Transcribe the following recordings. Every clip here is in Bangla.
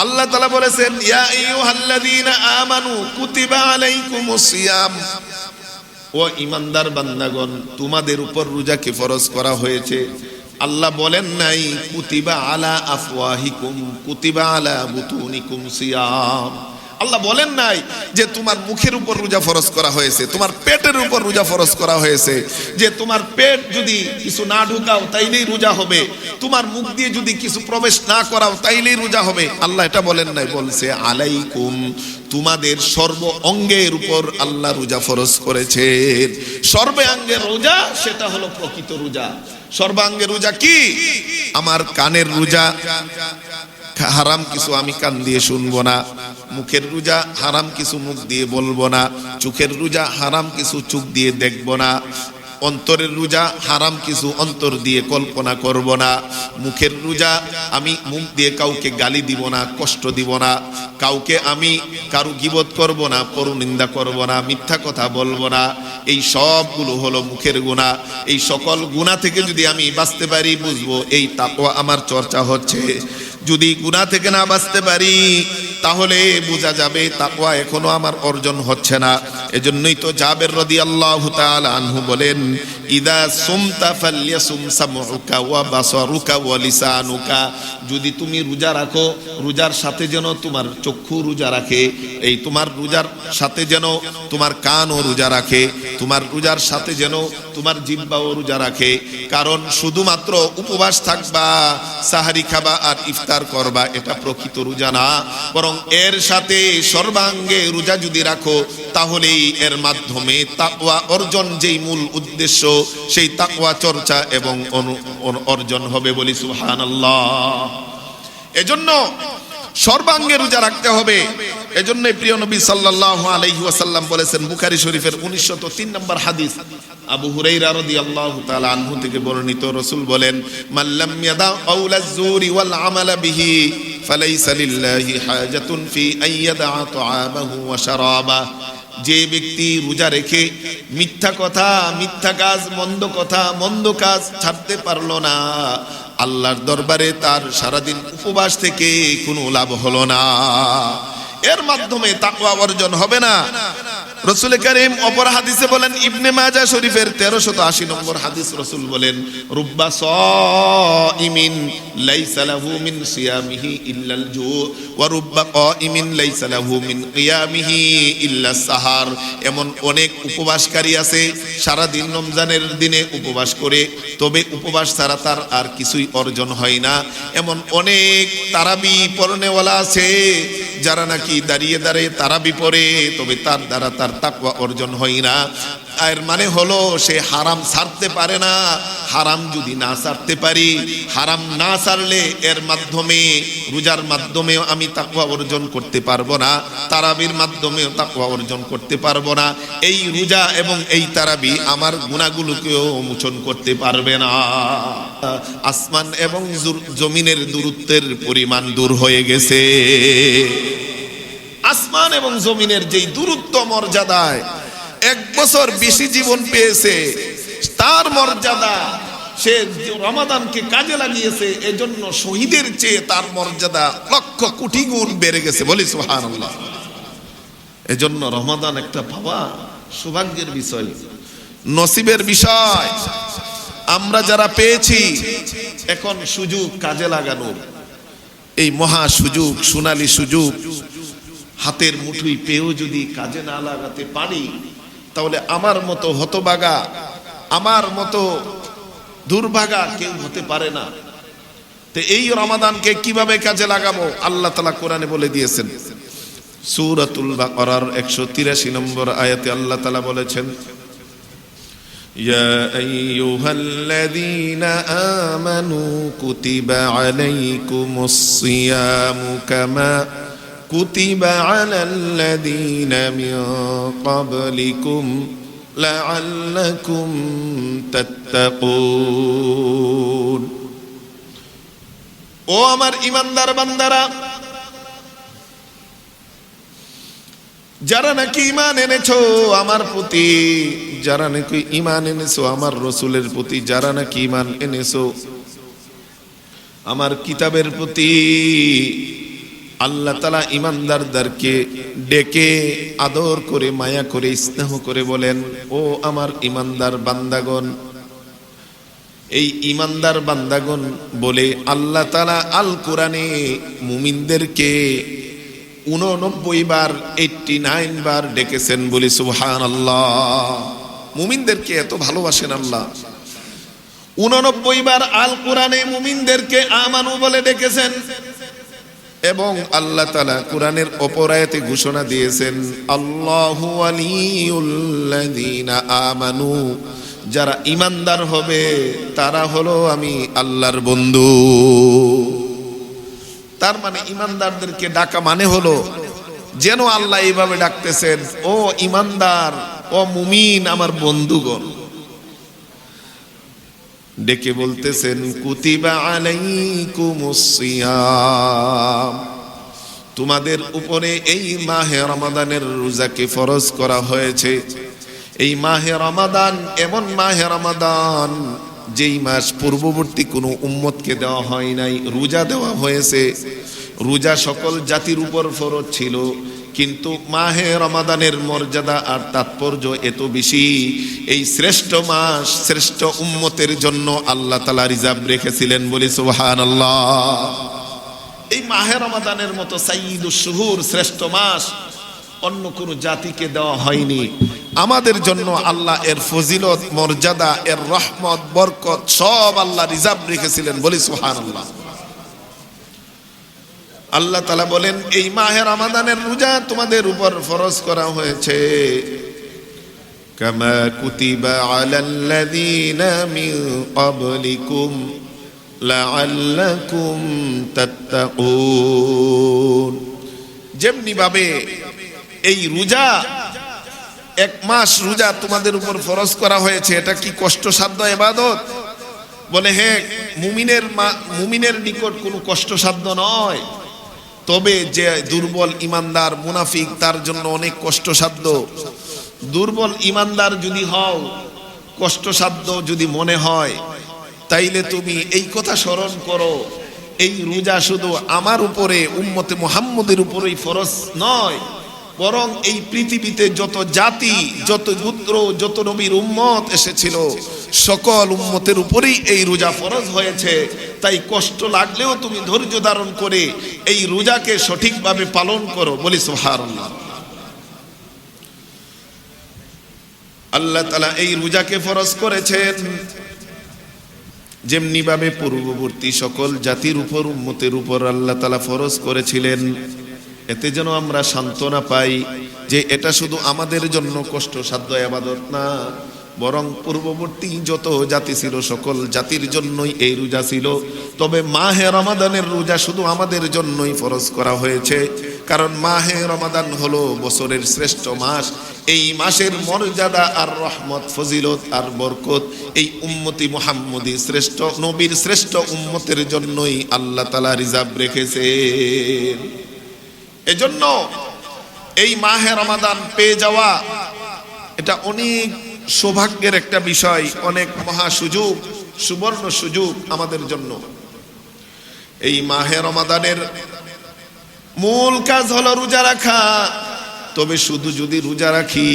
আল্লাহ তাআলা বলেছেন ইয়া আইয়ুহাল্লাযীনা আমানু কুতিবা আলাইকুমুস সিয়াম, ও ঈমানদার বান্দাগণ তোমাদের উপর রোজাকে ফরজ করা হয়েছে। আল্লাহ বলেন নাই কুতিবা আলা আফওয়াহিকুম কুতিবা আলা বুতুনিকুম সিয়াম। আল্লাহ বলেন নাই যে তোমার মুখের উপর রোজা ফরজ করা হয়েছে, তোমার পেটের উপর রোজা ফরজ করা হয়েছে, যে তোমার পেট যদি কিছু না ঢুকাও তাইলেই রোজা হবে, তোমার মুখ দিয়ে যদি কিছু প্রবেশ না করাও তাইলেই রোজা হবে। আল্লাহ এটা বলেন নাই, বলছে আলাইকুম, তোমাদের সর্ব অঙ্গের উপর আল্লাহ রোজা ফরজ করেছেন। সর্বাঙ্গের রোজা সেটা হলো প্রকৃত রোজা। সর্বাঙ্গের রোজা কি? আমার কানের রোজা, হারাম কিছু আমি কান দিয়ে শুনবো না। মুখের রোজা, হারাম কিছু মুখ দিয়ে বলবো না। চোখের রোজা, হারাম কিছু চোখ দিয়ে দেখবো না। অন্তরের রোজা, হারাম কিছু অন্তর দিয়ে কল্পনা করব না। মুখের রোজা, আমি মুখ দিয়ে কাউকে গালি দিব না, কষ্ট দিব না, কাউকে আমি কারু গীবত করব না, পরনিন্দা করব না, মিথ্যা কথা বলবো না। এই সবগুলো হলো মুখের গুনাহ। এই সকল গুনাহ থেকে যদি আমি বাঁচতে পারি, বুঝবো এই তাকওয়া আমার চর্চা হচ্ছে। যদি গুনাহ থেকে না বাঁচতে পারি তাহলে বোঝা যাবে তাকওয়া এখনো আমার অর্জন হচ্ছে না। এজন্যই তো জাবের রাদিয়াল্লাহু তাআলা আনহু বলেন ইদা সুমতা ফালইয়াসুম সামউকা ওয়া বাসারুকা ওয়া লিসানুকা, যদি তুমি রোজা রাখো, রোজার সাথে যেন তোমার চক্ষু রোজা রাখে, এই তোমার রোজার সাথে যেন তোমার কানও রোজা রাখে, তোমার রোজার সাথে যেন তোমার জিহ্বাও রোজা রাখে। কারণ শুধুমাত্র উপবাস থাকবা, সাহারি খাবা আর ইফতার করবা, এটা প্রকৃত রোজা না, বরং এর সাথে সর্বাঙ্গে রোজা যদি রাখো তাহলেই এর মাধ্যমে তাকওয়া অর্জন, যেই মূল উদ্দেশ্য, সেই তাকওয়া চর্চা এবং অর্জন হবে। বলি সুবহানাল্লাহ। এজন্য সর্বাঙ্গে রোজা রাখতে হবে। এজন্য প্রিয় নবী সাল্লাল্লাহু আলাইহি ওয়াসাল্লাম বলেছেন, বুখারী শরীফের 1903 নম্বর হাদিস, আবু হুরায়রা রাদিয়াল্লাহু তাআলা আনহু থেকে বর্ণিত, রাসূল বলেন মাল্লাম ইয়াদা আউলাজ জুরি ওয়াল আমালা বিহি ফালাইসা লিল্লাহি হাজাতুন ফি আইয়াদা তাআমাহু ওয়া শারাবা, যে ব্যক্তি রোজা রেখে মিথ্যা কথা, মিথ্যা কাজ, মন্দ কথা, মন্দ কাজ ছাড়তে পারলো না, আল্লাহর দরবারে তার সারাদিন উপবাস থেকে কোনো লাভ হলো না। এর মাধ্যমে তাকওয়া অর্জন হবে না। রাসূল কারীম অপর হাদিসে বলেন, ইবনে মাজাহ শরীফের 1380 নম্বর হাদিস, রাসূল বলেন রুব্বা সাইমিন লাইসা লাহু মিন সিয়ামিহি ইল্লাল জু ওয়া রুব্বা কাইমিন লাইসা লাহু মিন কিয়ামিহি ইল্লাস সাহার, এমন অনেক উপবাসকারী আছে সারা দিন রমজানের দিনে উপবাস করে, তবে উপবাস ছাড়া তার আর কিছুই অর্জন হয় না। এমন অনেক তারাবি পড়নেওয়ালা আছে যারা নাকি দাঁড়িয়ে দাঁড়িয়ে তারাবি পড়ে, তবে তার দ্বারা তার তাকওয়া অর্জন হয় না। এর মানে হলো সে হারাম ছাড়তে পারে না। হারাম যদি না ছাড়তে পারি, হারাম না ছাড়লে এর মাধ্যমে, রোজার মাধ্যমেও আমি তাকওয়া অর্জন করতে পারবো না, তারাবির মাধ্যমেও তাকওয়া অর্জন করতে পারবো না। এই রোজা এবং এই তারাবি আমার গুনাহগুলোকেও মোচন করতে পারবে না। আসমান এবং জমিনের দূরত্বের পরিমাণ দূর হয়ে গেছে। আসমান এবং জমিনের যেই দূরত্ব মর্যাদায় 1 বছর বেশি জীবন পেয়েছে, তার মর্যাদা, সে রমাদানকে কাজে লাগিয়েছে, এজন্য শহীদের চেয়ে তার মর্যাদা লক্ষ কোটি গুণ বেড়ে গেছে। বলি সুবহানাল্লাহ। এজন্য রমাদান একটা পাওয়া সৌভাগ্যের বিষয়, নসিবের বিষয়। আমরা যারা পেয়েছি, এখন সুযোগ কাজে লাগানোর, এই মহা সুযোগ, সোনালী সুযোগ হাতের মুঠোয় পেয়েও যদি কাজে না লাগাতে পারি, তাহলে আমার মতো হতভাগা, আমার মতো দুর্ভাগা কেউ হতে পারে না। তো এই রমাদানকে কিভাবে কাজে লাগাবো, আল্লাহ তাআলা কোরআনে বলে দিয়েছেন। সূরাতুল বাকারার 183 নম্বর আয়াতে আল্লাহ তাআলা বলেছেন, ইয়া আইয়ুহাল্লাযীনা আমানু কুতিবা আলাইকুমুস সিয়ামু কামা কুতিবা আলাল্লাযীনা মিন ক্বাবলিকুম লাআল্লাকুম তাত্তাকুন। ও আমার ঈমানদার বান্দারা, যারা নাকি ঈমান এনেছো আমার প্রতি, যারা নাকি ঈমান এনেছো আমার রাসূলের প্রতি, যারা নাকি ঈমান এনেছো আমার কিতাবের প্রতি, আল্লাহ তাআলা ঈমানদারদেরকে ডেকে আদর করে মায়া করে স্নেহ করে বলেন, ও আমার ঈমানদার বান্দাগণ। এই ঈমানদার বান্দাগণ বলে আল্লাহ তাআলা আল কোরআনে মুমিনদেরকে 89 বার 89 বার ডেকেছেন, বলি সুবহানাল্লাহ। মুমিনদেরকে এত ভালোবাসেন আল্লাহ, 89 বার আল কোরআনে মুমিনদেরকে আমানু বলে ডেকেছেন। এবং আল্লাহ তাআলা কোরআনের অপর আয়াতে ঘোষণা দিয়েছেন, আল্লাহু ওয়ালিউল্লাযীনা আমানু, যারা ঈমানদার হবে তারা হলো আমি আল্লাহর বন্ধু। তার মানে ঈমানদারদেরকে ডাকা মানে হলো যেন আল্লাহ এইভাবে ডাকতেছেন, ও ঈমানদার, ও মুমিন আমার বন্ধুগণ। ডেকে বলতেছেন, কুতিবা আলাইকুমুস সিয়াম, তোমাদের উপরে এই মাহে রমাদানের রোজাকে ফরজ করা হয়েছে। এই মাহে রমাদান এমন মাহে রমাদান যেই মাস পূর্ববর্তী কোনো উম্মতকে দেওয়া হয় নাই, রোজা দেওয়া হয়েছে। রোজা সকল জাতির উপর ফরজ ছিল, কিন্তু মাহে রমাদানের মর্যাদা আর তাৎপর্য এত বেশি, এই শ্রেষ্ঠ মাস শ্রেষ্ঠ উম্মতের জন্য আল্লাহ তাআলা রিজার্ভ রেখেছিলেন, বলি সুবহানাল্লাহ। এই মাহে রমাদানের মতো সাইয়্যিদুশ শুহুর শ্রেষ্ঠ মাস অন্য কোন জাতিকে দেওয়া হয়নি। আমাদের জন্য আল্লাহ এর ফজিলত মর্যাদা, এর রহমত বরকত সব আল্লাহ রিজার্ভ রেখেছিলেন, বলি সুবহানাল্লাহ। আল্লাহ তাআলা বলেন, এই মাহে রমাদানের রোজা তোমাদের উপর ফরজ করা হয়েছে, কামা কুতিবা আলাল্লাযীনা মিন ক্বাবলিকুম লাআল্লাকুম তাত্তাকুন। যেমনি ভাবে এই রোজা, এক মাস রোজা তোমাদের উপর ফরজ করা হয়েছে, এটা কি কষ্টসাধ্য ইবাদত? বলে হ্যাঁ, মুমিনের নিকট কোনো কষ্টসাধ্য নয়, তবে যে দুর্বল ঈমানদার মুনাফিক তার জন্য অনেক কষ্টসাধ্য। দুর্বল ঈমানদার যদি হও, কষ্টসাধ্য যদি মনে হয়, তাইলে তুমি এই কথা স্মরণ করো, এই রোজা শুধু আমার উপরে উম্মতে মুহাম্মদের উপরেই ফরজ নয়, বরং এই পৃথিবীতে যত জাতি, যত গোত্র, যত নবীর উম্মত এসেছিল সকল উম্মতের উপরেই এই রোজা ফরজ হয়েছে। তাই কষ্ট লাগলেও তুমি ধৈর্য ধারণ করে এই রোজাকে সঠিকভাবে পালন করো, বলি সুবহানাল্লাহ। আল্লাহ তাআলা এই রোজাকে ফরজ করেছেন যেমনি ভাবে পূর্ববর্তী সকল জাতির উপর উম্মতের উপর আল্লাহ তাআলা ফরজ করেছিলেন। এতে যেন আমরা সান্ত্বনা পাই যে এটা শুধু আমাদের জন্য কষ্টসাধ্য ইবাদত না, বরং পূর্ববর্তী যত জাতি ছিল সকল জাতির জন্যই এই রোজা ছিল। তবে মাহে রমাদানের রোজা শুধু আমাদের জন্যই ফরজ করা হয়েছে, কারণ মাহে রমাদান হলো বছরের শ্রেষ্ঠ মাস। এই মাসের মর্যাদা আর রহমত, ফজিলত আর বরকত এই উম্মতি মুহাম্মদী শ্রেষ্ঠ নবীর শ্রেষ্ঠ উম্মতের জন্যই আল্লাহ তাআলা রিজার্ভ রেখেছেন। এজন্য এই মাহে রমাদান পেয়ে যাওয়া এটা অনেক সৌভাগ্যের একটা বিষয়, অনেক মহা সুযোগ, সুবর্ণ সুযোগ আমাদের জন্য। এই মাহে রমাদানের মূল কাজ হলো রোজা রাখা। তবে শুধু যদি রোজা রাখি,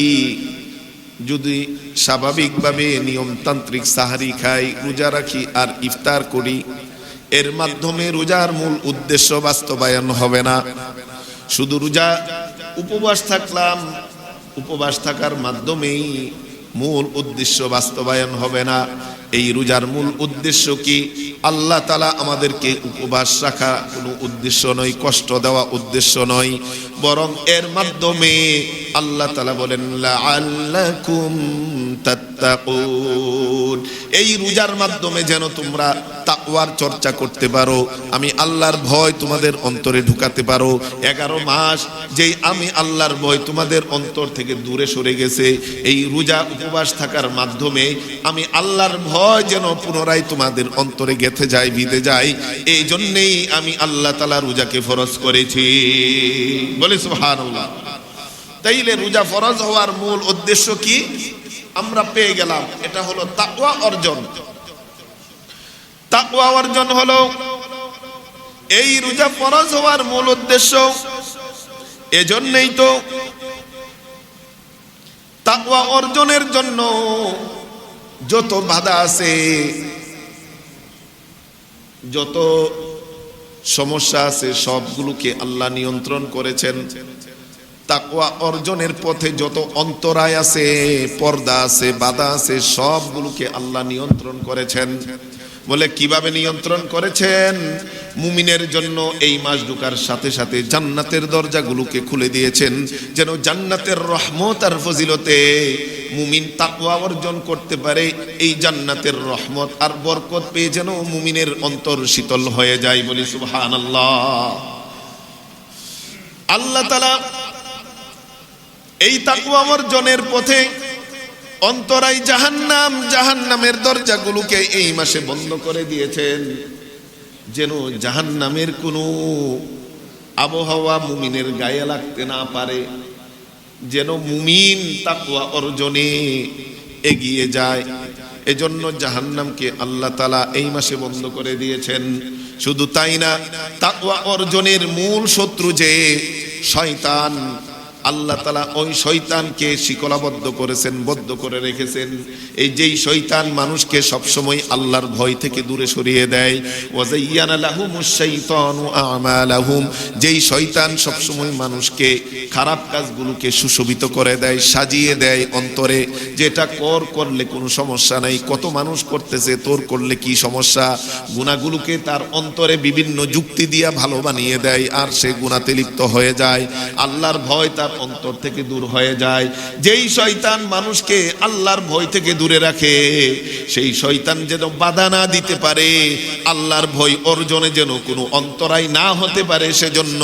যদি স্বাভাবিকভাবে নিয়মতান্ত্রিক সাহারি খাই, রোজা রাখি আর ইফতার করি, এর মাধ্যমে রোজার মূল উদ্দেশ্য বাস্তবায়ন হবে না। শুধু রোজা উপবাস থাকলাম, উপবাস থাকার মাধ্যমেই মূল উদ্দেশ্য বাস্তবায়ন হবে না। এই রোজার মূল উদ্দেশ্য কি? আল্লাহ তাআলা আমাদেরকে উপবাস রাখা কোনো উদ্দেশ্য নয়, কষ্ট দেওয়া উদ্দেশ্য নয়, বরং এর মাধ্যমে আল্লাহ তাআলা বলেন লাআল্লাকুম তাত্তাকুন। এই রোজার মাধ্যমে যেন তোমরা তাকওয়ার চর্চা করতে পারো, আমি আল্লাহর ভয় তোমাদের অন্তরে ঢুকাতে পারো। 11 মাস যেই আমি আল্লাহর ভয় তোমাদের অন্তর থেকে দূরে সরে গেছে, এই রোজা উপবাস থাকার মাধ্যমে আমি আল্লাহর ভয় যেন পুনরায় তোমাদের অন্তরে গেঁথে যায়, বিঁধে যায়। এই জন্যেই আমি আল্লাহ তাআলা রোজাকে ফরজ করেছি, বলি সুবহানাল্লাহ। তাইলে রোজা ফরজ হওয়ার মূল উদ্দেশ্য কি আমরা পেয়ে গেলাম, এটা হলো তাকওয়া অর্জন। তাকওয়া অর্জন হলো এই রোজা ফরজ হওয়ার মূল উদ্দেশ্য এজন্যই তো তাকওয়া অর্জনের জন্য যত বাধা আছে, যত সমস্যা আছে, সবগুলোকে আল্লাহ নিয়ন্ত্রণ করেছেন। তাকওয়া অর্জনের পথে যত অন্তরায় আছে, পর্দা আছে, বাধা আছে, সবগুলোকে আল্লাহ নিয়ন্ত্রণ করেছেন। বলে কিভাবে নিয়ন্ত্রণ করেছেন? মুমিনের জন্য এই মাস ঢোকার সাথে সাথে জান্নাতের দরজাগুলোকে খুলে দিয়েছেন, যেন জান্নাতের রহমত আর ফজিলতে মুমিন তাকওয়া অর্জন করতে পারে। এই জান্নাতের রহমত আর বরকত পেয়ে যেন মুমিনের অন্তর শীতল হয়ে যায়। বলি সুবহানাল্লাহ। আল্লাহ তাআলা এই তাকওয়া অর্জনের পথে অন্তরায় জাহান্নামের দরজাগুলোকে এই মাসে বন্ধ করে দিয়েছেন, যেন জাহান্নামের কোনো আবহাওয়া মুমিনের গায়ে লাগতে না পারে, যেন মুমিন তাকওয়া অর্জনে এগিয়ে যায়। এজন্য জাহান্নামকে আল্লাহ তাআলা এই মাসে বন্ধ করে দিয়েছেন। শুধু তাই না, তাকওয়া অর্জনের মূল শত্রু যে শয়তান, আল্লাহ তাআলা ওই শয়তানকে শিকলাবদ্ধ করেছেন, বদ্ধ করে রেখেছেন। এই যেই শয়তান মানুষকে সবসময় আল্লাহর ভয় থেকে দূরে সরিয়ে দেয়। ওয়াজাইয়ানা লাহুমুশ শাইতানু আমালাহুম, যেই শয়তান সবসময় মানুষকে খারাপ কাজগুলোকে সুশোভিত করে দেয়, সাজিয়ে দেয় অন্তরে, যেটা করলে কোনো সমস্যা নাই, কত মানুষ করতেছে, তোর করলে কি সমস্যা। গুনাহগুলোকে তার অন্তরে বিভিন্ন যুক্তি দিয়া ভালো বানিয়ে দেয়, আর সে গুনাহতে লিপ্ত হয়ে যায়। আল্লাহর ভয় তার অন্তর থেকে দূর হয়ে যায়। যেই শয়তান মানুষকে আল্লাহর ভয় থেকে দূরে রাখে, সেই শয়তান যেন বাধা না দিতে পারে, আল্লাহর ভয় অর্জনে যেন কোনো অন্তরায় না হতে পারে, সেজন্য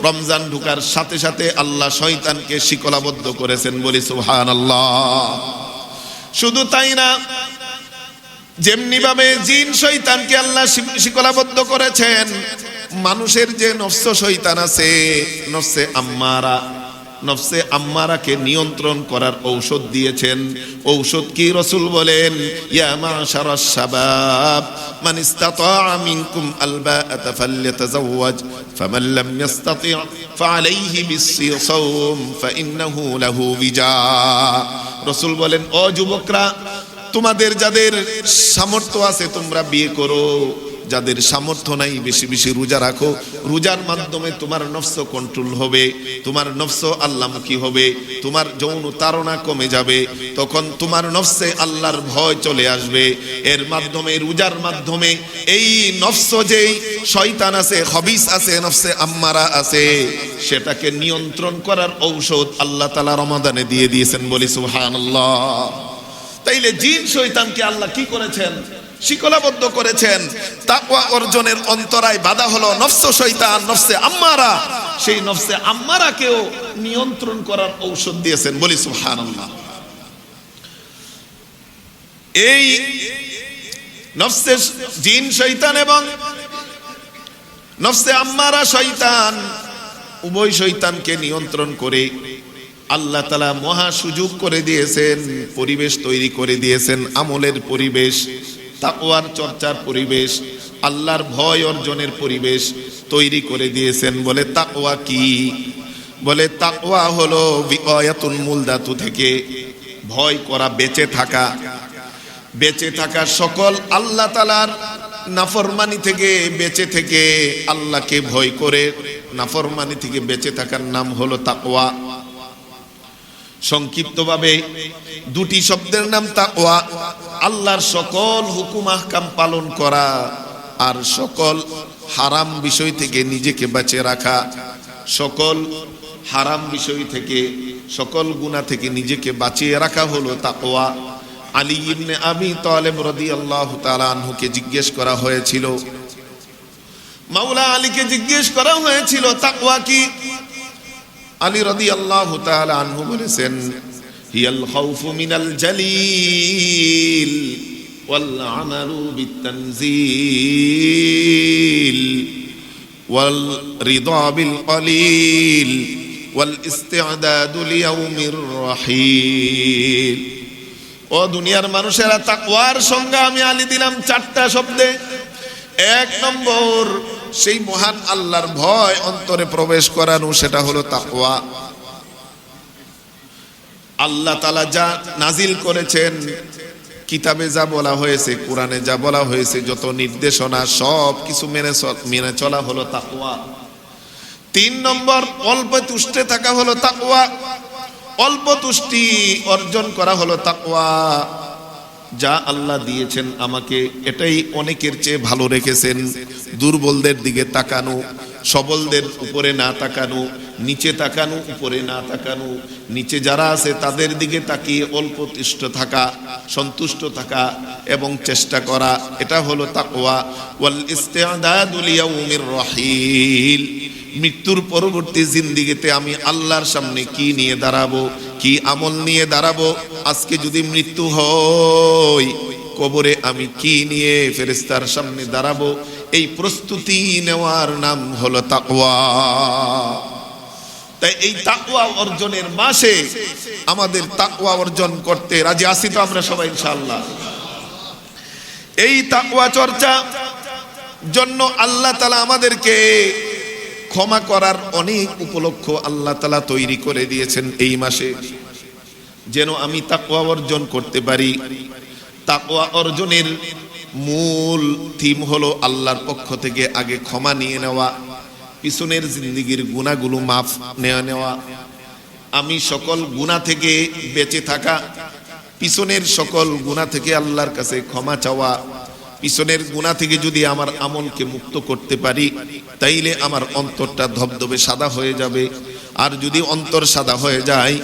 রমজান ঢোকার সাথে সাথে আল্লাহ শয়তানকে শিকলাবদ্ধ করেছেন। বলি সুবহানাল্লাহ। শুধু তাই না, যেমনি ভাবে জিন শয়তানকে আল্লাহ শিকলাবদ্ধ করেছেন, মানুষের যে নফস শয়তান আছে, নফসে আম্মারাকে নিয়ন্ত্রণ করার ঔষধ দিয়েছেন। ঔষধ কি? রাসূল বলেন, ইয়া মাশারাশ শাবাব মান ইসতাতাআ মিনকুম আলবাআতা ফালইতাযাওয়াজ ফামান লাম ইসতাতি' ফাআলাইহি বিস-সিয়াম ফাইন্নাহু লাহু বিজা। রাসূল বলেন, ও যুবকরা, তোমাদের যাদের সামর্থ্য আছে তোমরা বিয়ে করো, যাদের সামর্থ্য নাই বেশি বেশি রোজা রাখো। রোজার মাধ্যমে তোমার নফস কন্ট্রোল হবে, তোমার নফস আল্লাহমুখী হবে, তোমার যৌন তাড়না কমে যাবে, তখন তোমার নফসে আল্লাহর ভয় চলে আসবে। এর মাধ্যমে, রোজার মাধ্যমে এই নফস যেই শয়তান আছে, খবিস আছে, নফসে আম্মারা আছে, সেটাকে নিয়ন্ত্রণ করার ঔষধ আল্লাহ তাআলা রমাদানে দিয়ে দিয়েছেন। বলি সুবহানাল্লাহ। তাইলে জিন শয়তানকে আল্লাহ কি করেছেন? শিকলাবদ্ধ করেছেন। তাকওয়া অর্জনের অন্তরায় বাধা হলো নফস শয়তান, নফসে আম্মারা। সেই নফসে আম্মারাকেও নিয়ন্ত্রণ করার ঔষধ দিয়েছেন। বলি সুবহানাল্লাহ। এই নফসে জিন শয়তান এবং নফসে আম্মারা শয়তান, উভয় শয়তানকে নিয়ন্ত্রণ করে আল্লাহ তাআলা মহা সুযোগ করে দিয়েছেন, পরিবেশ তৈরি করে দিয়েছেন, আমলের পরিবেশ, তাকওয়ার চর্চার পরিবেশ, আল্লাহর ভয় অর্জনের পরিবেশ তৈরি করে দিয়েছেন। বলে তাকওয়া কি? বলে তাকওয়া হলো বিআয়াতুল মুলদাতু থেকে ভয় করা, বেঁচে থাকা সকল আল্লাহ তাআলার নাফরমানি থেকে বেঁচে থেকে আল্লাহকে ভয় করে নাফরমানি থেকে বেঁচে থাকার নাম হলো তাকওয়া। সংক্ষিপ্তভাবে দুটি শব্দের নাম তাকওয়া। আল্লাহর সকল হুকুম আহকাম পালন করা আর সকল হারাম বিষয় থেকে নিজেকে বাঁচিয়ে রাখা, সকল হারাম বিষয় থেকে, সকল গুনাহ থেকে নিজেকে বাঁচিয়ে রাখা হলো তাকওয়া। আলী ইবনে আবি তালেব রাদিয়াল্লাহু তাআলা আনহুকে জিজ্ঞেস করা হয়েছিল, মাওলা আলীকে জিজ্ঞেস করা হয়েছিল তাকওয়া কি? আলী রাদিয়াল্লাহু তাআলা আনহু বলেছেন, হিয়াল খাউফু মিনাল জালিল ওয়াল আমালু বিত-তানজিল ওয়াল রিদা বিল কলিল ওয়াল ইস্তি'দাদু লিয়াউমির রাহিল। ও দুনিয়ার মানুষেরা, তাকওয়ার সংজ্ঞা আমি আলী দিলাম চারটা শব্দে। এক নম্বর, সেই মহান আল্লাহর ভয় অন্তরে প্রবেশ করানো, সেটা হলো তাকওয়া। আল্লাহ তাআলা যা নাজিল করেছেন, কিতাবে যা বলা হয়েছে, কোরআনে যা বলা হয়েছে, যত নির্দেশনা সব কিছু মেনে চলা হলো তাকওয়া। 3 নম্বর, অল্প তুষ্টে থাকা হলো তাকওয়া। অল্প তুষ্টি অর্জন করা হলো তাকওয়া। যা আল্লাহ দিয়েছেন আমাকে, এটাই অনেকের চেয়ে ভালো রেখেছেন। দুর্বলদের দিকে তাকানো, সবলদের উপরে না তাকানো, নিচে তাকানো, উপরে না তাকানো, নিচে যারা আছে তাদের দিকে তাকিয়ে অল্প তুষ্ট থাকা, সন্তুষ্ট থাকা এবং চেষ্টা করা, এটা হলো তাকওয়া। ওয়াল ইস্তিআদাদু লিয়াউমির রাহিল, মৃত্যুর পরবর্তী জিন্দেগিতে আমি আল্লাহর সামনে কি নিয়ে দাঁড়াবো, কি আমল নিয়ে দাঁড়াবো। আজকে যদি মৃত্যু হয়, কবরে আমি কি নিয়ে ফেরেশতার সামনে দাঁড়াবো, এই প্রস্তুতি নেওয়ার নাম হলো তাকওয়া। তাই এই তাকওয়া অর্জনের মাসে আমাদের তাকওয়া অর্জন করতে রাজি আছি তো আমরা সবাই ইনশাআল্লাহ? এই তাকওয়া চর্চা জন্য আল্লাহ তাআলা আমাদেরকে ক্ষমা করার অনেক উপলক্ষ আল্লাহ তাআলা তৈরি করে দিয়েছেন এই মাসে, যেন আমি তাকওয়া অর্জন করতে পারি। তাকওয়া অর্জনের মূল থিম হলো আল্লাহর পক্ষ থেকে আগে ক্ষমা নিয়ে নেওয়া, পিছনের জিন্দেগির গুনাহগুলো মাফ নেওয়া। আমি সকল গুনাহ থেকে বেঁচে থাকা, পিছনের সকল গুনাহ থেকে আল্লাহর কাছে ক্ষমা চাওয়া। পিছনের গুনাহ থেকে যদি আমার আমলকে মুক্ত করতে পারি, তাইলে আমার অন্তরটা ধবধবে সাদা হয়ে যাবে। আর যদি অন্তর সাদা হয়ে যায়,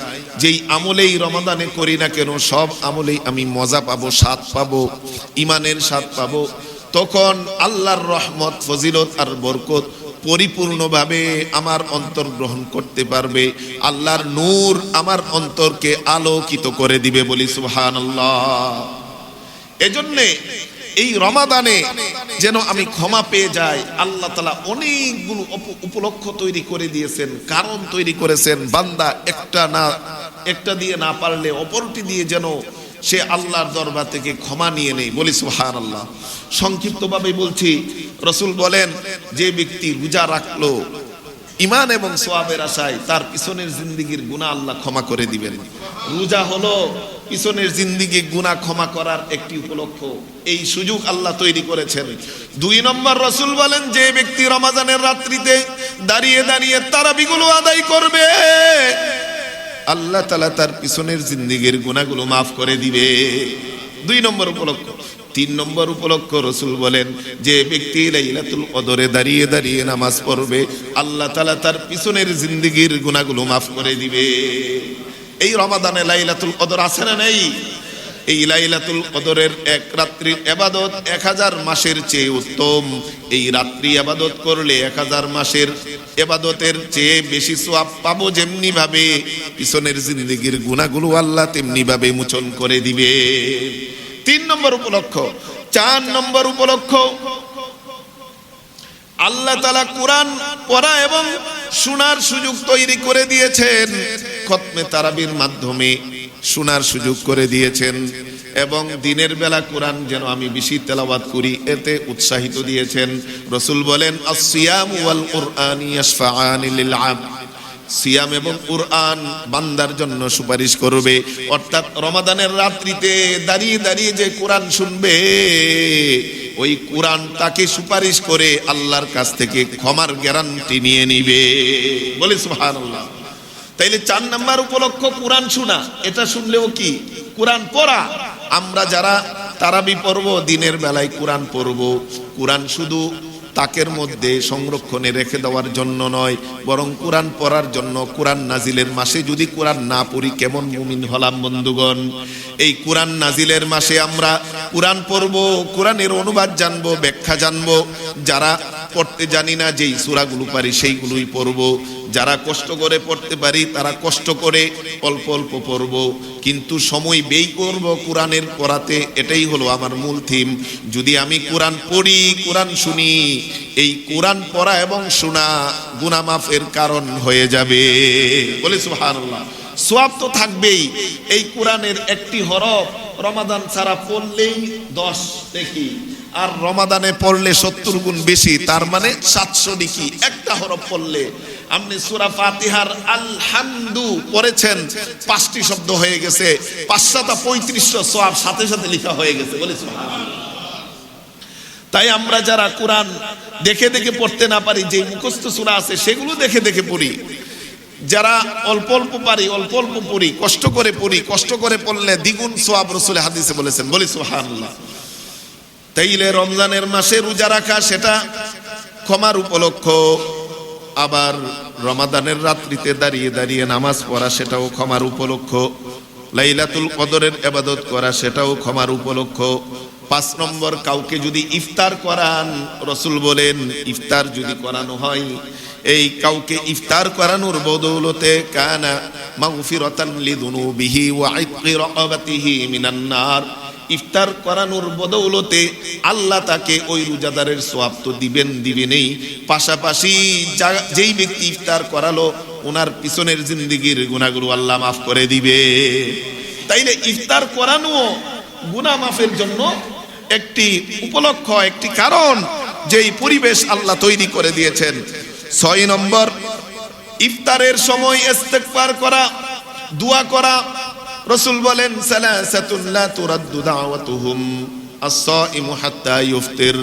যেই আমলেই রমাদানে করি না কেন, সব আমলেই আমি মজা পাবো, স্বাদ পাবো, ইমানের স্বাদ পাবো। তখন আল্লাহর রহমত, ফজিলত আর বরকত পরিপূর্ণভাবে আমার অন্তর গ্রহণ করতে পারবে। আল্লাহর নূর আমার অন্তরকে আলোকিত করে দিবে, বলি সুবহানাল্লাহ। এজন্যে এই রমাদানে যেন আমি ক্ষমা পেয়ে যাই, আল্লাহ তাআলা অনেকগুলো উপলক্ষ তৈরি করে দিয়েছেন, কারণ তৈরি করেছেন। বান্দা একটা দিয়ে না পারলে অপরটি দিয়ে যেন সে আল্লাহর দরবার থেকে ক্ষমা নিয়ে নেই, বলি সুবহানাল্লাহ। সংক্ষিপ্তভাবে বলছি, রাসূল বলেন, যে ব্যক্তি রোজা রাখলো ঈমান এবং সওয়াবের আশায়, তার পিছনের জিন্দেগির গুনাহ আল্লাহ ক্ষমা করে দিবেন। রোজা হলো পিছনের জিন্দেগি গুনাহ ক্ষমা করার একটি উপলক্ষ, এই সুযোগ আল্লাহ তৈরি করেছেন। 2 নম্বর, রাসূল বলেন, যে ব্যক্তি রমজানের রাত্রিতে দাঁড়িয়ে দাঁড়িয়ে তারাবিগুলো আদায় করবে, আল্লাহ তাআলা তার পিছনের জিন্দেগির গুনাহগুলো মাফ করে দিবে। 2 নম্বর উপলক্ষ। 3 নম্বর উপলক্ষ, রাসূল বলেন, যে ব্যক্তি লাইলাতুল কদরে দাঁড়িয়ে দাঁড়িয়ে নামাজ পড়বে, আল্লাহ তাআলা তার পিছনের জিন্দেগির গুনাহগুলো মাফ করে দিবে। এই রমাদানে লাইলাতুল কদর আছে না নেই? এই লাইলাতুল কদরের এক রাত্রির ইবাদত 1000 মাসের চেয়ে উত্তম। এই রাত্রি ইবাদত করলে 1000 মাসের ইবাদতের চেয়ে বেশি সওয়াব পাবো। যেমনি ভাবে পিছনের জিন্দেগির গুনাহগুলো আল্লাহ তেমনি ভাবে মোচন করে দিবে। 3 নম্বর উপলক্ষ। 4 নম্বর উপলক্ষ, আল্লাহ তাআলা কোরআন পড়া এবং শোনার সুযোগ তৈরি করে দিয়েছেন। খতমে তারাবির মাধ্যমে শোনার সুযোগ করে দিয়েছেন এবং দিনের বেলা কোরআন যেন আমি বেশি তেলাওয়াত করি, এতে উৎসাহিত দিয়েছেন। রাসূল বলেন, আস-সিয়াম ওয়াল কুরআন ইয়াশফাআনি লিল আবদ। সিয়াম এবং কুরআন বান্দার জন্য সুপারিশ করবে। অর্থাৎ রমাদানের রাত্রিতে দাঁড়িয়ে দাঁড়িয়ে যে কোরআন শুনবে, ওই কোরআন তাকে সুপারিশ করে আল্লাহর কাছ থেকে ক্ষমার গ্যারান্টি নিয়ে নিবে, বলে সুবহানাল্লাহ। তাইলে 4 নম্বর উপলক্ষ কোরআন শোনা, এটা শুনলেও কি কোরআন পড়া। আমরা যারা তারাবি পড়ব, দিনের বেলায় কোরআন পড়ব, কোরআন শুধু তাকের মধ্যে সংরক্ষণে রেখে দেওয়ার জন্য নয়, বরং কোরআন পড়ার জন্য। কোরআন নাজিলের মাসে যদি কোরআন না পড়ি কেমন মুমিন হলাম বন্ধুগণ? এই কোরআন নাজিলের মাসে আমরা কোরআন পড়ব, কোরআনের অনুবাদ জানবো, ব্যাখ্যা জানবো। যারা পড়তে জানি না, যেই সূরাগুলো পারি সেইগুলোই পড়ব। যারা কষ্ট করে পড়তে পারি তারা কষ্ট করে অল্প অল্প পড়ব, কিন্তু সময় ব্যয় করব কোরআনের পড়াতে। এটাই হলো আমার মূল থিম। যদি আমি কোরআন পড়ি, কোরআন শুনি, এই কোরআন পড়া এবং শোনা গুনাহ মাফের কারণ হয়ে যাবে, বলে সুবহানাল্লাহ। সওয়াব তো থাকবেই। এই কোরআনের একটি হরফ রমাদান ছাড়া পড়লেই 10 নেকি, আর রমাদানে পড়লে 70 গুণ বেশি, তার মানে 700 নেকি। একটা হরফ পড়লে আপনি সূরা ফাতিহার আলহামদু পড়েছেন, 5টি শব্দ হয়ে গেছে, 535 সওয়াব সাথে সাথে লেখা হয়ে গেছে। বলে সুবহানাল্লাহ। তাই আমরা যারা কোরআন দেখে দেখে পড়তে না পারি, যে মুখস্থ সূরা আছে সেগুলো দেখে দেখে পড়ি, যারা অল্প অল্প পারি অল্প অল্প পড়ি, কষ্ট করে পড়ি, কষ্ট করে পড়লে দ্বিগুণ সওয়াব রাসূল হাদিসে বলেছেন। বলি সুবহানাল্লাহ। তাইলে রমজানের মাসে রোজা রাখা সেটা ক্ষমার উপলক্ষ, আবার রমাদানের রাত্রিতে দাঁড়িয়ে দাঁড়িয়ে নামাজ পড়া সেটাও ক্ষমার উপলক্ষ, লাইলাতুল কদরের ইবাদত করা সেটাও ক্ষমার উপলক্ষ। 5 নম্বর, কাউকে যদি ইফতার করান, রাসূল বলেন ইফতার যদি করানো হয়, এই কাউকে ইফতার করানোর বদৌলতে কানা মাগফিরাতান লিযুনুবিহি ওয়া ইতকি রাকাবাতিহি মিনান নার, ইফতার করানোর বদৌলতে আল্লাহ তাকে ওই রোজাদারের সওয়াব তো দিবেনই, পাশাপাশি যেই ব্যক্তি ইফতার করালো ওনার পিছনের জিন্দেগির গুনাহগুলো আল্লাহ মাফ করে দিবে। তাইলে ইফতার করানো গুনাহ মাফের জন্য একটি উপলক্ষ, একটি কারণ, যেই পরিবেশ আল্লাহ তৈরি করে দিয়েছেন। 6 নম্বর, ইফতারের সময় ইস্তেগফার করা, দোয়া করা। রাসূল বলেন সালাসাতুন লা তুরাদ্দু দাওয়াতুহুম আস-সাইমু হাত্তা ইফতির,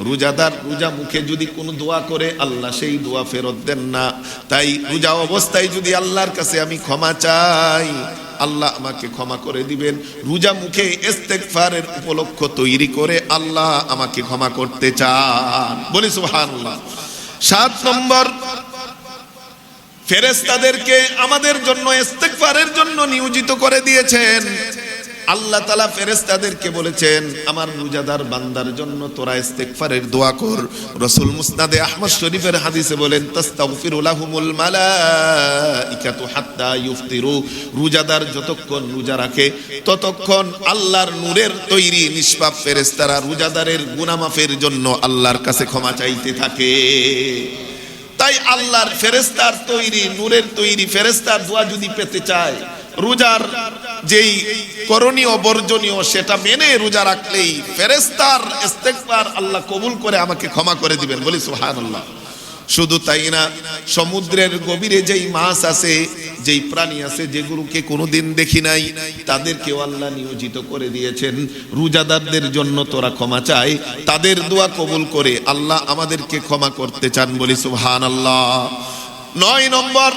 রোজাদার রোজা মুখে যদি কোনো দোয়া করে আল্লাহ সেই দোয়া ফেরত দেন না। তাই রোজা অবস্থায় যদি আল্লাহর কাছে আমি ক্ষমা চাই, আল্লাহ আমাকে ক্ষমা করে দিবেন। রোজা মুখে ইস্তেগফারের উপলক্ষ তৈরি করে আল্লাহ আমাকে ক্ষমা করতে চান। বলি সুবহানাল্লাহ। 7 নম্বর, ফেরেশতাদেরকে আমাদের জন্য ইস্তেগফারের জন্য নিয়োজিত করে দিয়েছেন। আল্লাহ তাআলা ফেরেশতাদেরকে বলেছেন আমার রোজাদার বান্দার জন্য তোরা ইস্তেগফারের দোয়া কর। রাসূল মুসনাদে আহমদ শরীফের হাদিসে বলেন তাস্তাগফিরু লাহুমুল মালাইকাতু হাত্তা ইফতিরু, রোজাদার যতক্ষণ রোজা রাখে ততক্ষণ আল্লাহর নূরের তৈরি নিষ্পাপ ফেরেশতারা রোজাদারের গুনাহ মাফের জন্য আল্লাহর কাছে ক্ষমা চাইতে থাকে। তাই আল্লাহর ফেরেশতার তৈরি, নূরের তৈরি ফেরেশতার দোয়া যদি পেতে চায়, রোজার যেই করণীয় বর্জনীয় সেটা মেনে রোজা রাখলেই ফেরেশতার ইস্তেগফার আল্লাহ কবুল করে আমাকে ক্ষমা করে দিবেন। বলি সুবহানাল্লাহ। শুধু তাই না, সমুদ্রের গভীরে যেই মাছ আছে, যেই প্রাণী আছে যেগুলোকে কোনোদিন দেখি নাই, তাদেরকেও আল্লাহ নিয়োজিত করে দিয়েছেন রোজাদারদের জন্য তোরা ক্ষমা চাই, তাদের দোয়া কবুল করে আল্লাহ আমাদেরকে ক্ষমা করতে চান। বলি সুবহানাল্লাহ। 9 নম্বর,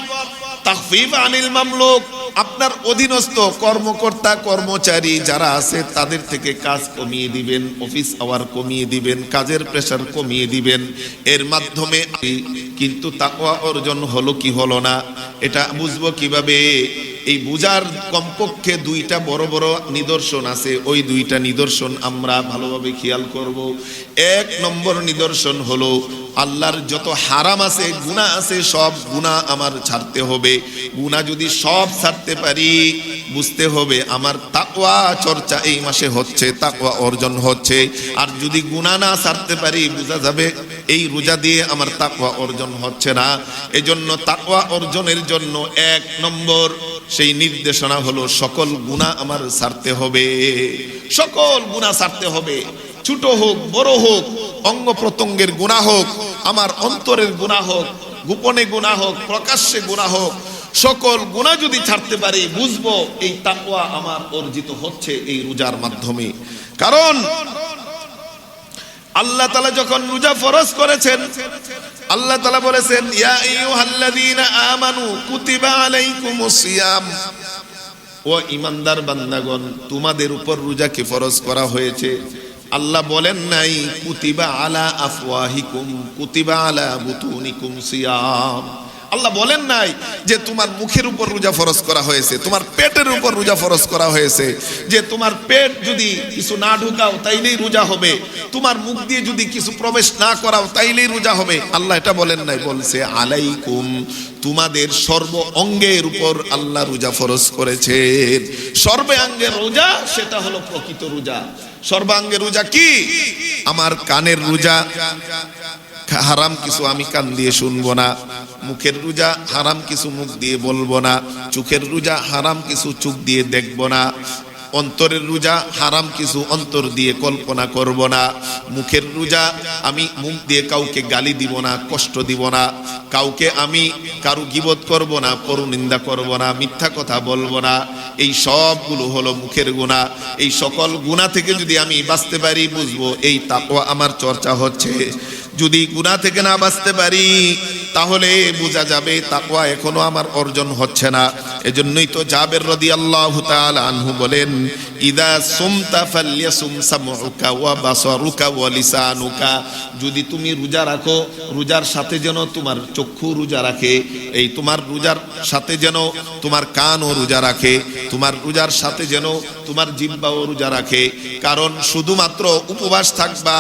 তাখফিফ আনিল মামলুক, আপনার অধীনস্থ কর্মকর্তা কর্মচারী যারা আছে তাদের থেকে কাজ কমিয়ে দিবেন, অফিস আওয়ার কমিয়ে দিবেন, কাজের প্রেসার কমিয়ে দিবেন। এর মাধ্যমে কিন্তু তাকওয়া অর্জন হলো কি হলো না এটা বুঝবো কিভাবে? এই বুঝার কমপক্ষে 2টা বড় বড় নিদর্শন আছে। ওই 2টা নিদর্শন আমরা ভালোভাবে খেয়াল করব। 1 নম্বর নিদর্শন হলো আল্লাহর যত হারাম আছে, গুনাহ আছে, সব গুনাহ আমার ছাড়তে হবে। গুনাহ যদি সব ছাড়তে পারি, বুঝতে হবে আমার তাকওয়া চর্চা এই মাসে হচ্ছে, তাকওয়া অর্জন হচ্ছে। আর যদি গুনাহ না ছাড়তে পারি, বোঝা যাবে এই রোজা দিয়ে আমার তাকওয়া অর্জন হচ্ছে না। এজন্য তাকওয়া অর্জনের জন্য 1 নম্বর সেই নির্দেশনা হলো সকল গুনাহ আমার ছাড়তে হবে, সকল গুনাহ ছাড়তে হবে। ছোট হোক বড় হোক, অঙ্গ প্রত্যঙ্গের গুনাহ হোক, আমার অন্তরের গুনাহ হোক, গোপনে গুনাহ হোক, প্রকাশ্যে গুনাহ হোক, সকল গুনাহ যদি ছাড়তে পারি, বুঝবো এই তাকওয়া আমার অর্জিত হচ্ছে এই রোজার মাধ্যমে। কারণ আল্লাহ তাআলা যখন রোজা ফরজ করেছেন, আল্লাহ তাআলা বলেছেন ইয়া আইয়ুহাল্লাযীনা আমানু কুতিবা আলাইকুমুস সিয়াম, ও ঈমানদার বান্দাগণ তোমাদের উপর রোজাকে ফরজ করা হয়েছে। আল্লাহ বলেন নাই কুতিবা আলা আফওয়াহিকুম কুতিবা আলা বুতুনিকুম সিয়াম। আল্লাহ বলেন নাই যে তোমার মুখের উপর রোজা ফরজ করা হয়েছে, তোমার পেটের উপর রোজা ফরজ করা হয়েছে, যে তোমার পেট যদি কিছু না ঢুকাও তাইলেই রোজা হবে, তোমার মুখ দিয়ে যদি কিছু প্রবেশ না করাও তাইলেই রোজা হবে। আল্লাহ এটা বলেন নাই, বলছে আলাইকুম, তোমাদের সর্ব অঙ্গের উপর আল্লাহ রোজা ফরজ করেছেন। সর্বাঙ্গের রোজা সেটা হলো প্রকৃত রোজা। সর্বাঙ্গের রোজা কি? আমার কানের রোজা, হারাম কিছু আমি কান দিয়ে শুনবো না। মুখের রোজা, হারাম কিছু মুখ দিয়ে বলবো না। চোখের রোজা, হারাম কিছু চোখ দিয়ে দেখবো না। অন্তরের রোজা, হারাম কিছু অন্তর দিয়ে কল্পনা করব না। মুখের রোজা, আমি মুখ দিয়ে কাউকে গালি দিব না, কষ্ট দিব না, কাউকে আমি কারু গীবত করব না, পরনিন্দা করব না, মিথ্যা কথা বলবো না। এই সবগুলো হলো মুখের গুনাহ। এই সকল গুনাহ থেকে যদি আমি বাঁচতে পারি, বুঝবো এই তাকওয়া আমার চর্চা হচ্ছে। যদি গুনাহ থেকে না বাঁচতে পারি, তাহলে বোঝা যাবে তাকওয়া এখনো আমার অর্জন হচ্ছে না। এজন্যই তো জাবের রাদিয়াল্লাহু তাআলা আনহু বলেন, ইদা সুমতা ফালইয়াসুম সামউকা ওয়া বাসারুকা ওয়া লিসানুকা। যদি তুমি রোজা রাখো, রোজার সাথে যেন তোমার চক্ষু রোজা রাখে, এই তোমার রোজার সাথে যেন তোমার কানও রোজা রাখে, তোমার রোজার সাথে যেন তোমার জিহ্বাও রোজা রাখে। কারণ শুধুমাত্র উপবাস থাকবা,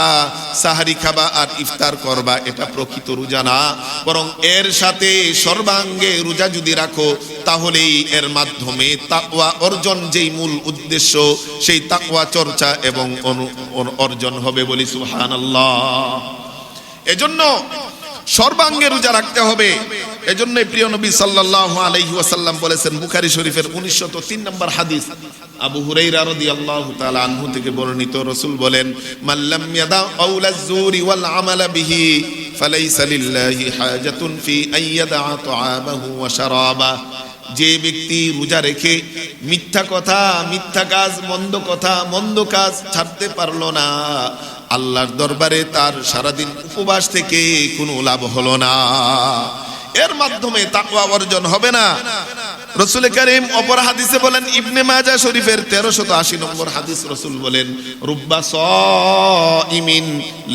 সাহারি খাবা আর ইফতার করবা, এটা প্রকৃত রোজা না। বরং এর সাথে সর্বাঙ্গে রোজা যদি রাখো, তাহলেই এর মাধ্যমে তাকওয়া অর্জন, যেই মূল উদ্দেশ্য, সেই তাকওয়া চর্চা এবং অর্জন হবে। বলি সুবহানাল্লাহ। এজন্য সর্বাঙ্গে রোজা রাখতে হবে। এজন্য প্রিয় নবী সাল্লাল্লাহু আলাইহি ওয়াসাল্লাম বলেছেন, বুখারী শরীফের 1903 নম্বর হাদিস, আবু হুরায়রা রাদিয়াল্লাহু তাআলা আনহু থেকে বর্ণিত, রাসূল বলেন, মাল্লাম ইয়াদা আউলাজ জুরি ওয়াল আমালা বিহি ফালাইসা লিল্লাহি হাজাতুন ফি আইয়াদা তাআমাহু ওয়া শারাবাহু। যে ব্যক্তি রোজা রেখে মিথ্যা কথা, মিথ্যা কাজ, মন্দ কাজ ছাড়তে পারলো না, আল্লাহর দরবারে তার সারাদিন উপবাস থেকে কোনো লাভ হলো না। এর মাধ্যমে তাকওয়া অর্জন হবে না। রাসূল কারীম অপর হাদিসে বলেন, ইবনে মাজাহ শরীফের 1380 নম্বর হাদিস, রাসূল বলেন, রুব্বা সাইমিন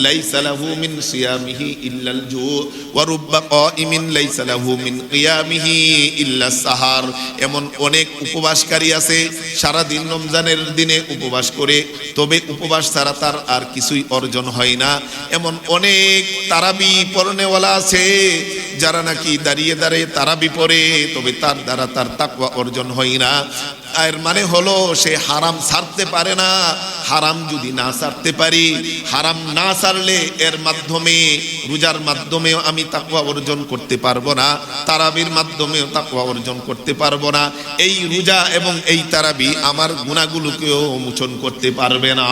লাইসা লাহু মিন সিয়ামিহি ইল্লাল জু ওয়া রুব্বা কাইমিন লাইসা লাহু মিন কিয়ামিহি ইল্লাস সাহার। এমন অনেক উপবাসকারী আছে, সারা দিন রমজানের দিনে উপবাস করে, তবে উপবাস ছাড়া তার আর কিছুই অর্জন হয় না। এমন অনেক তারাবি পড়নেওয়ালা আছে, যারা নাকি দাঁড়িয়ে দাঁড়িয়ে তারাবি পড়ে, তবে তার দ্বারা তার তাকওয়া অর্জন হয় না। এর মানে হলো সে হারাম ছাড়তে পারে না। হারাম যদি না ছাড়তে পারি, হারাম না ছাড়লে এর মাধ্যমে, রোজার মাধ্যমেও আমি তাকওয়া অর্জন করতে পারবো না, তারাবির মাধ্যমেও তাকওয়া অর্জন করতে পারবো না। এই রোজা এবং এই তারাবি আমার গুনাহগুলোকেও মোচন করতে পারবে না।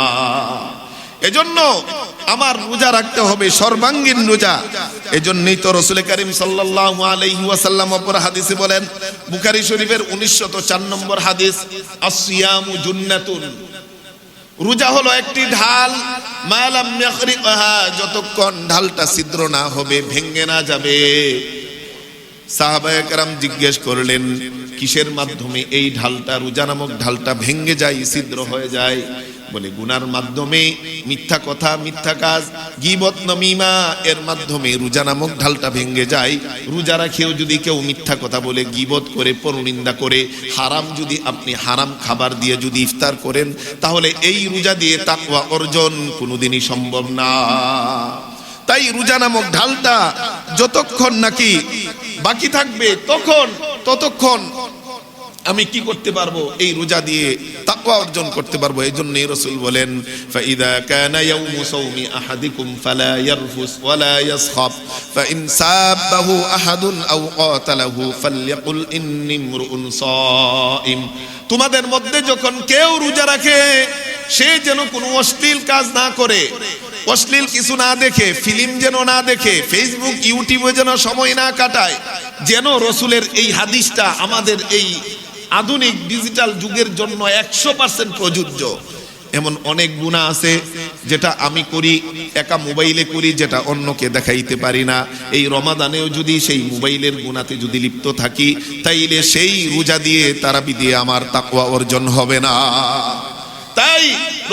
এজন্য আমার রোজা রাখতে হবে, সর্বাঙ্গীন রোজা। এজন্যই তো রাসূল কারীম সাল্লাল্লাহু আলাইহি ওয়াসাল্লাম অপর হাদিসে বলেন, বুখারী শরীফের 1904 নম্বর হাদিস, আসিয়ামু জুন্নাতুন। রোজা হলো একটি ঢাল, মালাম ইয়াখরিকহা, যতক্ষণ ঢালটা ছিদ্র না হবে, ভেঙে না যাবে। সাহাবায়ে কেরাম জিজ্ঞেস করলেন, কিসের মাধ্যমে এই ঢালটা, রোজা নামক ঢালটা ভেঙে যায়, ছিদ্র হয়ে যায়? বলে, গুনার মাধ্যমে, মিথ্যা কথা, মিথ্যা কাজ, গীবত, নমিমা, এর মাধ্যমে রোজা নামক ঢালটা ভেঙে যায়। রোজা রাখেও যদি কেউ মিথ্যা কথা বলে, গীবত করে, পরনিন্দা করে, হারাম যদি আপনি হারাম খাবার দিয়ে যদি ইফতার করেন, তাহলে এই রোজা দিয়ে তাকওয়া অর্জন কোনোদিনই সম্ভব না। তাই রোজা নামক ঢালটা যতক্ষণ নাকি বাকি থাকবে, ততক্ষণ আমি কি করতে পারবো? এই রোজা দিয়ে তাকওয়া অর্জন করতে পারবো। এইজন্যই রাসূল বলেন, ফাইদা কানা ইয়াউমু সাওমি আহাদিকুম ফালা ইয়ারফুস ওয়ালা ইয়াসখাব ফাইন সাবাহু আহাদুন আও কাতালাহু ফালইয়াকুল ইন্নী ইমরুউন সাইম। তোমাদের মধ্যে যখন কেউ রোজা রাখে, সে যেন কোনো অশ্লীল কাজ না করে, অশ্লীল কিছু না দেখে, ফিল্ম যেন না দেখে, ফেসবুক ইউটিউবে যেন সময় না কাটায়। যেন রাসূলের এই হাদিসটা আমাদের এই আধুনিক ডিজিটাল যুগের জন্য 100% প্রযোজ্য। এমন অনেক গুনাহ আছে যেটা আমি করি, একা মোবাইলে করি, যেটা অন্যকে দেখাইতে পারি না। এই রমাদানেও যদি সেই মোবাইলের গুনাহতে যদি লিপ্ত থাকি, তাইলে সেই রোজা দিয়ে, তারাবি দিয়ে আমার তাকওয়া অর্জন হবে না। তাই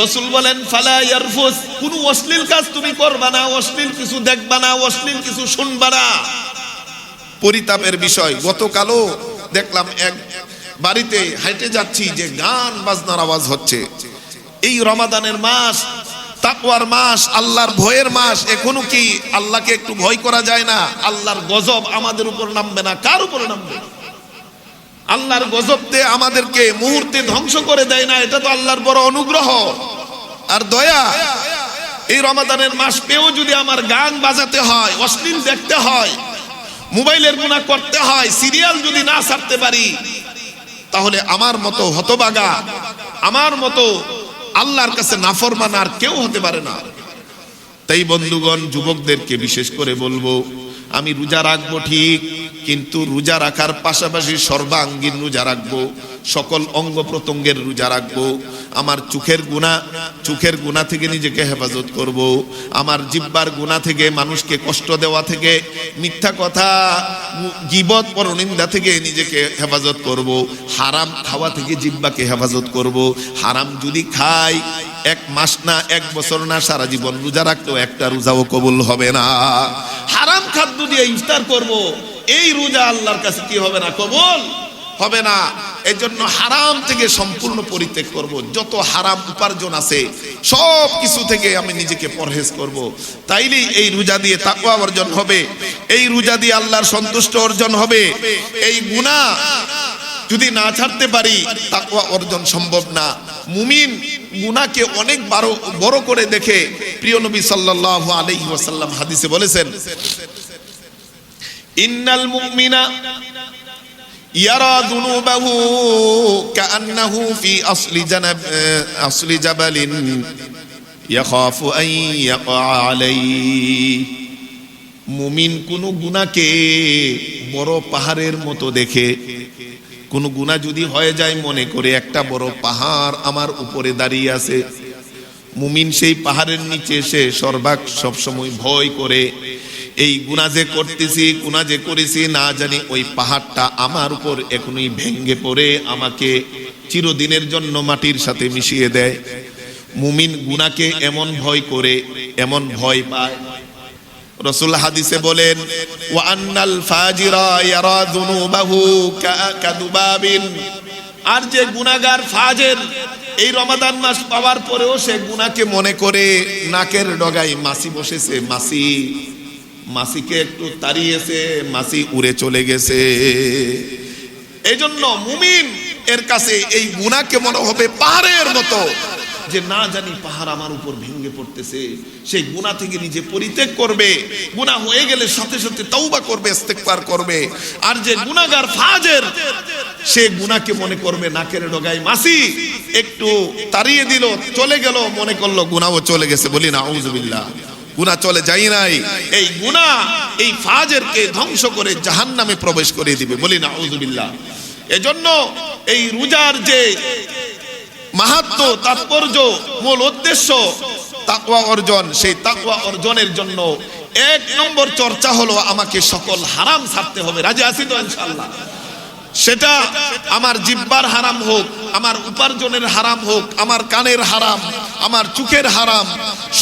রাসূল বলেন, ফালা ইয়ারফুস, কোনো অশ্লীল কাজ তুমি করবা না, অশ্লীল কিছু দেখবা না, অশ্লীল কিছু শুনবা না। পরিতাপের বিষয়, গতকালও দেখলাম এক বাড়িতে হাঁটে যাচ্ছি যে গান বাজনার আওয়াজ হচ্ছে। এই রমাদানের মাস, তাকওয়ার মাস, আল্লাহর ভয়ের মাস, এখনো কি আল্লাহকে একটু ভয় করা যায় না? আল্লাহর গজব আমাদের উপর নামবে না, কার উপরে নামবে? আল্লাহর গজবতে আমাদেরকে মুহূর্তে ধ্বংস করে দেয় না, এটা তো আল্লাহর বড় অনুগ্রহ আর দয়া। এই রমাদানের মাস পেয়েও যদি আমার গান বাজাতে হয়, অশ্লীল দেখতে হয়, মোবাইলের গুনাহ করতে হয়, সিরিয়াল যদি না ছাড়তে পারি, তাহলে আমার মতো হতবাগা, আমার মতো আল্লাহর কাছে নাফরমান আর কেউ হতে পারে না। তাই বন্ধুগণ, যুবকদেরকে বিশেষ করে বলবো, আমি রোজা রাখবো ঠিক, কিন্তু রোজা রাখার পাশাপাশি সর্বাঙ্গীন রোজা রাখবো, সকল অঙ্গ প্রত্যঙ্গের রোজা রাখবো। আমার চোখের গুনাহ থেকে নিজেকে হেফাজত করব। আমার জিহ্বার গুনাহ থেকে, মানুষকে কষ্ট দেওয়া থেকে, মিথ্যা কথা, গীবত, পরনিন্দা থেকে নিজেকে হেফাজত করব। হারাম খাওয়া থেকে জিহ্বাকে হেফাজত করব। হারাম যদি খাই, 1 মাস না 1 বছর না সারা জীবন রোজা রাখলেও একটা রোজাও কবুল হবে না। হারাম খাদ্য দিয়ে ইফতার করব, এই রোজা আল্লাহর কাছে কি হবে না? কবুল হবে না। এই জন্য হারাম থেকে সম্পূর্ণ পরিত্যাগ করব। যত হারাম উপার্জন আছে সব কিছু থেকে আমি নিজেকে পরহেজ করব। তাইলেই এই রোজা দিয়ে তাকওয়া অর্জন হবে, এই রোজা দিয়ে আল্লাহর সন্তুষ্ট অর্জন হবে। এই গুনাহ যদি না ছাড়তে পারি, তাকওয়া অর্জন সম্ভব না। মুমিন গুনাহকে অনেক বড় করে দেখে। প্রিয় নবী সাল্লাল্লাহু আলাইহি ওয়াসাল্লাম হাদিসে বলেছেন, ইন্নাল মুমিনা ইয়ারা যুনুবাহু কাআন্নাহু ফি আসলি জাবালিন ইয়াখাফু আন ইয়াকা আলাইহি। মুমিন কোন গুনাহকে বড় পাহাড়ের মতো দেখে। কোন গুনাহ যদি হয়ে যায়, মনে করে একটা বড় পাহাড় আমার উপরে দাঁড়িয়ে আছে। মুমিন সেই পাহাড়ের নিচে এসে সবসময় ভয় করে, এই গুনাহ যে করতেছি, গুনাহ যে করেছি, না জানি ওই পাহাড়টা আমার উপর এখনই ভেঙে পড়ে আমাকে চিরদিনের জন্য মাটির সাথে মিশিয়ে দেয়। মুমিন গুনাহকে এমন ভয় করে, এমন ভয় পায়। রাসূল হাদিসে বলেন, ওয়া আন্নাল ফাজিরা ইয়ারা যুনুবাহু কাদুবাবিন। আর যে গুনাহগার ফাজির, এই রমাদান মাস পাওয়ার পরেও সে গুনাহকে মনে করে নাকের ডগায় মাছি বসেছে, মাছিকে একটু তাড়িয়েছে, মাছি উড়ে চলে গেছে। এই জন্য মুমিন এর কাছে এই গুনাহকে মনে হবে পাহাড়ের মতো, যে না জানি পাহাড় আমার উপর ভেঙে পড়তেছে। সেই গুনাহ থেকে নিজে পরিত্যাগ করবে, গুনাহ হয়ে গেলে সাথে সাথে তওবা করবে, ইস্তেগফার করবে। আর যে গুনাহগার ফাজির, সে গুনাহকে মনে করবে নাকের ডগায় মাছি একটু তাড়িয়ে দিল, চলে গেল, মনে করলো গুনাহও চলে গেছে। বলি না আউযুবিল্লাহ, গুনাহ চলে যায় নাই। এই গুনাহ এই ফাজিরকে ধ্বংস করে জাহান্নামে প্রবেশ করে দিবে। বলি না আউযুবিল্লাহ। এজন্য এই রোজার যে মাহাত্ম্য, তাৎপর্য, মূল উদ্দেশ্য তাকওয়া অর্জন, সেই তাকওয়া অর্জনের জন্য 1 নম্বর চর্চা হলো আমাকে সকল হারাম ছাড়তে হবে। রাজি আছি তো ইনশাআল্লাহ? সেটা আমার জিহ্বার হারাম হোক, আমার উপার্জনের হারাম হোক, আমার কানের হারাম, আমার চোখের হারাম,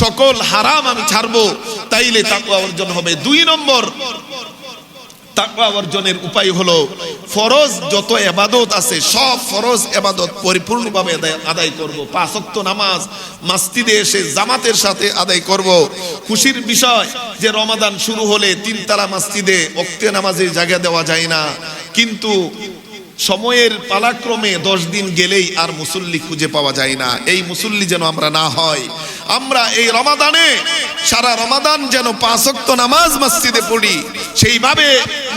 সকল হারাম আমি ছাড়বো। তাইলে তাকওয়া অর্জন হবে। 2 নম্বর তাকওয়া অর্জনের উপায় হলো ফরজ যত ইবাদত আছে সব ফরজ ইবাদত পরিপূর্ণভাবে আদায় করব। 5 ওয়াক্ত নামাজ মসজিদে এসে জামাতের সাথে আদায় করব। খুশির বিষয় যে রমাদান শুরু হলে 3 তারা মসজিদে ওয়াক্তে নামাজে জায়গা দেওয়া যায় না, কিন্তু সময়ের পালাক্রমে 10 দিন গেলেই আর মুসল্লি খুঁজে পাওয়া যায় না। এই মুসল্লি যেন আমরা না হয়। আমরা এই রমাদানে সারা রমাদান যেন 5 ওয়াক্ত নামাজ মসজিদে পড়ি, সেইভাবে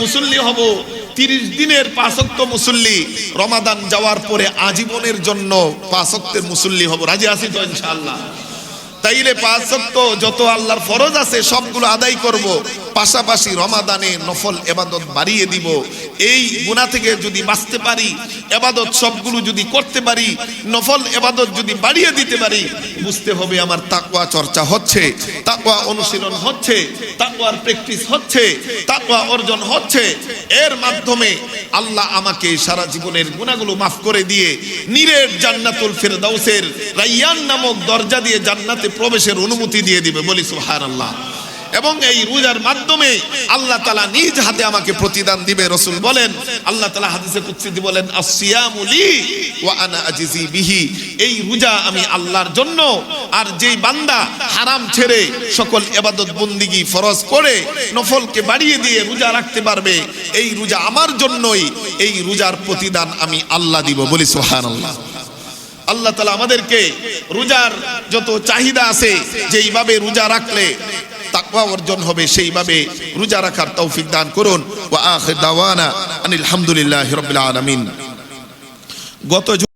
মুসল্লি হব। 30 দিনের 5 ওয়াক্ত মুসল্লি, রমাদান যাওয়ার পরে আজীবনের জন্য 5 ওয়াক্তের মুসল্লি হব। রাজি আছি তো ইনশাআল্লাহ? তাইলে 5 ওয়াক্ত যত আল্লাহর ফরজ আছে সবগুলো আদায় করব, পাশাপাশি রমাদানে নফল ইবাদত বাড়িয়ে দিব। এই গুনাহ থেকে যদি বাঁচতে পারি, ইবাদত সবগুলো যদি করতে পারি, নফল ইবাদত যদি বাড়িয়ে দিতে পারি, বুঝতে হবে আমার তাকওয়া চর্চা হচ্ছে, তাকওয়া অনুশীলন হচ্ছে, তাকওয়ার প্র্যাকটিস হচ্ছে, তাকওয়া অর্জন হচ্ছে। এর মাধ্যমে আল্লাহ আমাকে সারা জীবনের গুনাহগুলো মাফ করে দিয়ে নিরেট জান্নাতুল ফিরদাউসের রায়্যান নামক দরজা দিয়ে জান্নাতে প্রবেশের অনুমতি দিয়ে দিবে। বলি সুবহানাল্লাহ। এবং এই রোজার মাধ্যমে আল্লাহ তাআলা নিজ হাতে আমাকে প্রতিদান দিবে। রাসূল বলেন, আল্লাহ তাআলা হাদিসে কুদসিতে বলেন, আসসিয়ামু লি ওয়া আনা আজজি বিহি। এই রোজা আমি আল্লাহর জন্য, আর যেই বান্দা হারাম ছেড়ে সকল ইবাদত বন্দেগী ফরজ করে নফলকে বাড়িয়ে দিয়ে রোজা রাখতে পারবে, এই রোজা আমার জন্যই, এই রোজার প্রতিদান আমি আল্লাহ দিব। বলি সুবহানাল্লাহ। আল্লাহ তাআলা আমাদেরকে রোজার যত চাহিদা আছে, যেইভাবে রোজা রাখলে তাকওয়া অর্জন হবে, সেইভাবে রোজা রাখার তৌফিক দান করুন। ওয়া আখির দাওয়ানা আনিল হামদুলিল্লাহি রাব্বিল আলামিন। গত